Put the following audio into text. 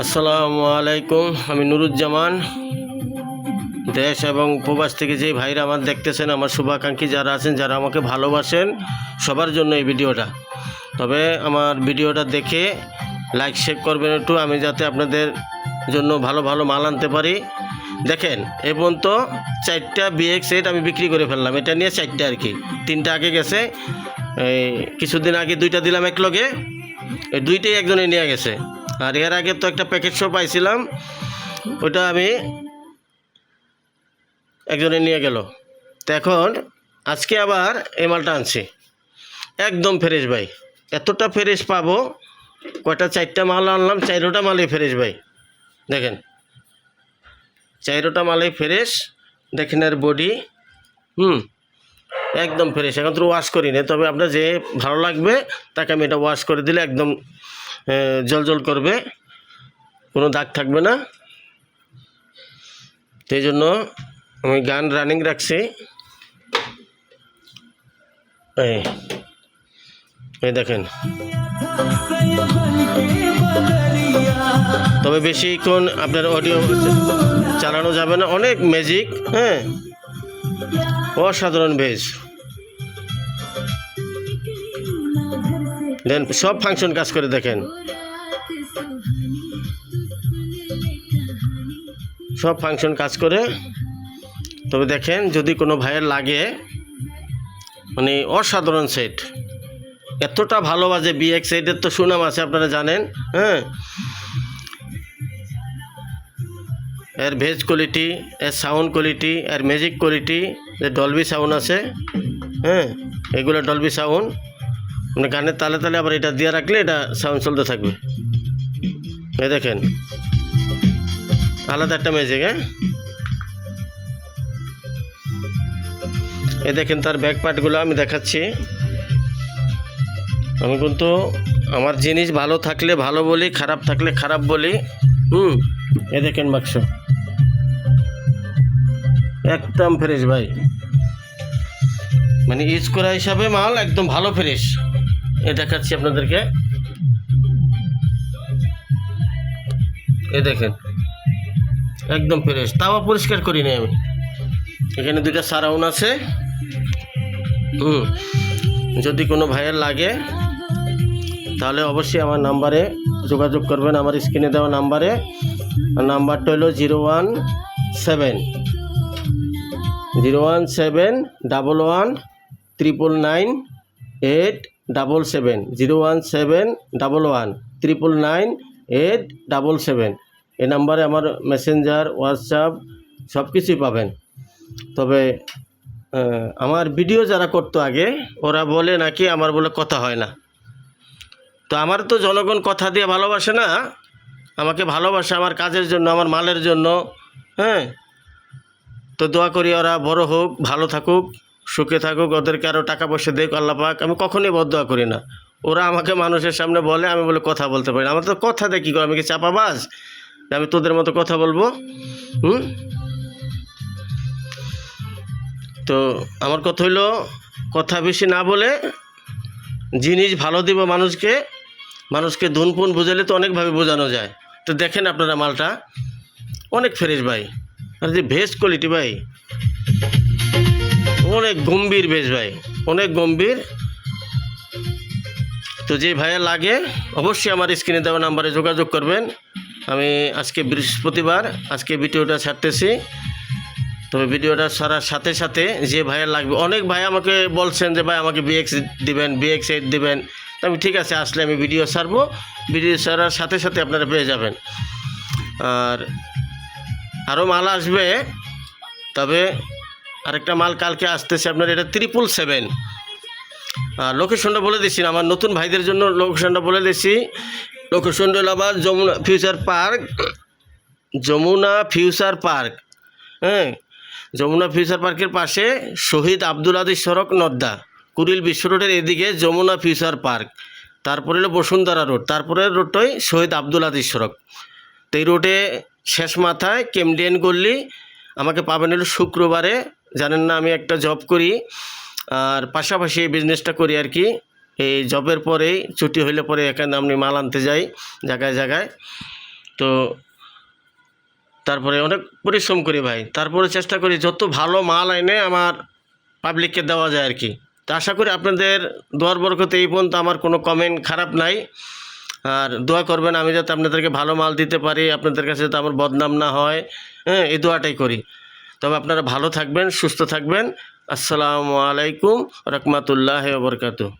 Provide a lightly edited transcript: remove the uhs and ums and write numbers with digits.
আসসালামু আলাইকুম। আমি নুরুজ্জামান। দেশ এবং উপবাস থেকে যে ভাইরা আমার দেখতেছেন, আমার শুভাকাঙ্ক্ষী যারা আছেন, যারা আমাকে ভালোবাসেন, সবার জন্য এই ভিডিওটা। তবে আমার ভিডিওটা দেখে লাইক শেয়ার করবেন একটু, আমি যাতে আপনাদের জন্য ভালো ভালো মাল আনতে পারি। দেখেন, এ পর্যন্ত 4টা BX8 আমি বিক্রি করে ফেললাম। এটা নিয়ে 4টা আর কি, 3টা আগে গেছে। এই কিছুদিন আগে 2টা দিলাম এক লগে, এই 2টাই একজনে নিয়ে গেছে। আর এর আগে তো একটা প্যাকেট শো পাইছিলাম, ওটা আমি একজনে নিয়ে গেল। তো এখন আজকে আবার এই মালটা আনছি, একদম ফ্রেশ ভাই। এতটা ফ্রেশ পাবো, কয়টা 4টা মাল আনলাম, 4টা মালই ফ্রেশ ভাই। দেখেন 4টা মালই ফ্রেশ। দেখেন আর বডি, একদম ফ্রেশ। এখন তো ওয়াশ করি না, তবে আপনার যে ভালো লাগবে তাকে আমি এটা ওয়াশ করে দিলে একদম জল করবে, কোনো দাগ থাকবে না। সেই জন্য আমি গান রানিং রাখছি। এই দেখেন, তবে বেশিক্ষণ আপনার অডিও চালানো যাবে না। অনেক ম্যাজিক, অসাধারণ ভেজ। দেন সব ফাংশন কাজ করে দেখেন, সব ফাংশন কাজ করে। তবে দেখেন, যদি কোনো ভাইয়ের লাগে, মানে অসাধারণ সেট, এতটা ভালো বাজে। BX8-এর তো সুনাম আছে, আপনারা জানেন। এর ভেজ কোয়ালিটি, এর সাউন্ড কোয়ালিটি, এর ম্যাজিক কোয়ালিটি, যে ডলবি সাউন্ড আছে, এগুলো ডলবি সাউন্ড। মানে গানের তালে তালে আবার এটা দিয়ে রাখলে এটা সাউন্ড চলতে থাকবে। এই দেখেন, আলাদা একটা ম্যাজিক। এই দেখেন তার ব্যাক পার্টগুলো আমি দেখাচ্ছি। আমি কিন্তু আমার জিনিস ভালো থাকলে ভালো বলি, খারাপ থাকলে খারাপ বলি। এ দেখেন বাক্স, একদম ফ্রেশ ভাই। মানে ইউজ করা হিসাবে মাল একদম ভালো ফ্রেশ। এ দেখাচ্ছি আপনাদেরকে, এ দেখেন একদম ফ্রেশ। তাও পরিষ্কার করি নি আমি। এখানে 2টা সারাউন্ড আছে। যদি কোনো ভাইয়ের লাগে তাহলে অবশ্যই আমার নাম্বারে যোগাযোগ করবেন, আমার স্ক্রিনে দেওয়া নাম্বারে। নাম্বারটা হলো 017 119998877 01711998877। এই নাম্বারে আমার মেসেঞ্জার, হোয়াটসঅ্যাপ সব কিছুই পাবেন। তবে আমার ভিডিও যারা করতো আগে, ওরা বলে নাকি আমার বলে কথা হয় না। তো আমার তো জনগণ কথা দিয়ে ভালোবাসে না, আমাকে ভালোবাসে আমার কাজের জন্য, আমার মালের জন্য। তো দোয়া করি ওরা বড় হোক, ভালো থাকুক, সুখে থাকুক, ওদেরকে আরও টাকা পয়সা দেখ আল্লাহ পাক। আমি কখনোই বদদোয়া করি না। ওরা আমাকে মানুষের সামনে বলে, আমি বলে কথা বলতে পারি না। আমার তো কথা দিয়ে কী করে, আমি কি চাপাবাজ? আমি তোদের মতো কথা বলবো? তো আমার কথা হইলো, কথা বেশি না বলে জিনিস ভালো দিব মানুষকে। মানুষকে ধুনপুন বোঝালে তো অনেকভাবে বোঝানো যায়। তো দেখেন আপনারা মালটা অনেক ফ্রেশ ভাই। আর যে ভেজ কোয়ালিটি ভাই, অনেক গম্ভীর ভেজ ভাই, অনেক গম্ভীর। তো যে ভাইয়া লাগে অবশ্যই আমার স্ক্রিনে দেওয়া নাম্বারে যোগাযোগ করবেন। আমি আজকে বৃহস্পতিবার, আজকে ভিডিওটা ছাড়তেছি। তবে ভিডিওটা ছাড়ার সাথে সাথে যে ভাইয়া লাগবে, অনেক ভাই আমাকে বলছেন যে ভাই আমাকে BX8 দিবেন। তো আমি ঠিক আছে, আসলে আমি ভিডিও ছাড়বো। ভিডিও ছাড়ার সাথে সাথে আপনারা পেয়ে যাবেন। আর আরও মাল আসবে, তবে আরেকটা মাল কালকে আসতেছে আপনার, এটা 777। লোকেশনটা বলে দিচ্ছি, আমার নতুন ভাইদের জন্য লোকেশনটা বলে দিচ্ছি। লোকেশনটা হলো আবার Jamuna future park. Jamuna future পার্কের পাশে শহীদ আব্দুল আদিস সড়ক, নদ্দা কুড়িল বিশ্ব রোডের এদিকে যমুনা ফিউচার পার্ক। তারপরে হলো বসুন্ধরা রোড, তারপরে রোডটাই শহীদ আব্দুল আদিস সড়ক। তো এই রোডে শেষ মাথায় কেমডিএন গল্লি। আমাকে পাবেন হলো শুক্রবারে। জানেন না আমি একটা জব করি, আর পাশাপাশি এই বিজনেসটা করি আর কি। এই জবের পরেই ছুটি হইলে পরে এখানে আমি মাল আনতে যাই জায়গায় জায়গায়। তো তারপরে অনেক পরিশ্রম করি ভাই, তারপরে চেষ্টা করি যত ভালো মাল এনে আমার পাবলিককে দেওয়া যায় আর কি। তো আশা করি আপনাদের দোয়ার বরকতে এই পর্যন্ত আমার কোনো কমেন্ট খারাপ নাই। আর দোয়া করবেন আমি যাতে আপনাদেরকে ভালো মাল দিতে পারি, আপনাদের কাছে যাতে আমার বদনাম না হয়, হ্যাঁ, এই দোয়াটাই করি। তবে আপনারা ভালো থাকবেন, সুস্থ থাকবেন। আসসালামু আলাইকুম রহমতুল্লাহ ওয়া বারাকাতুহু।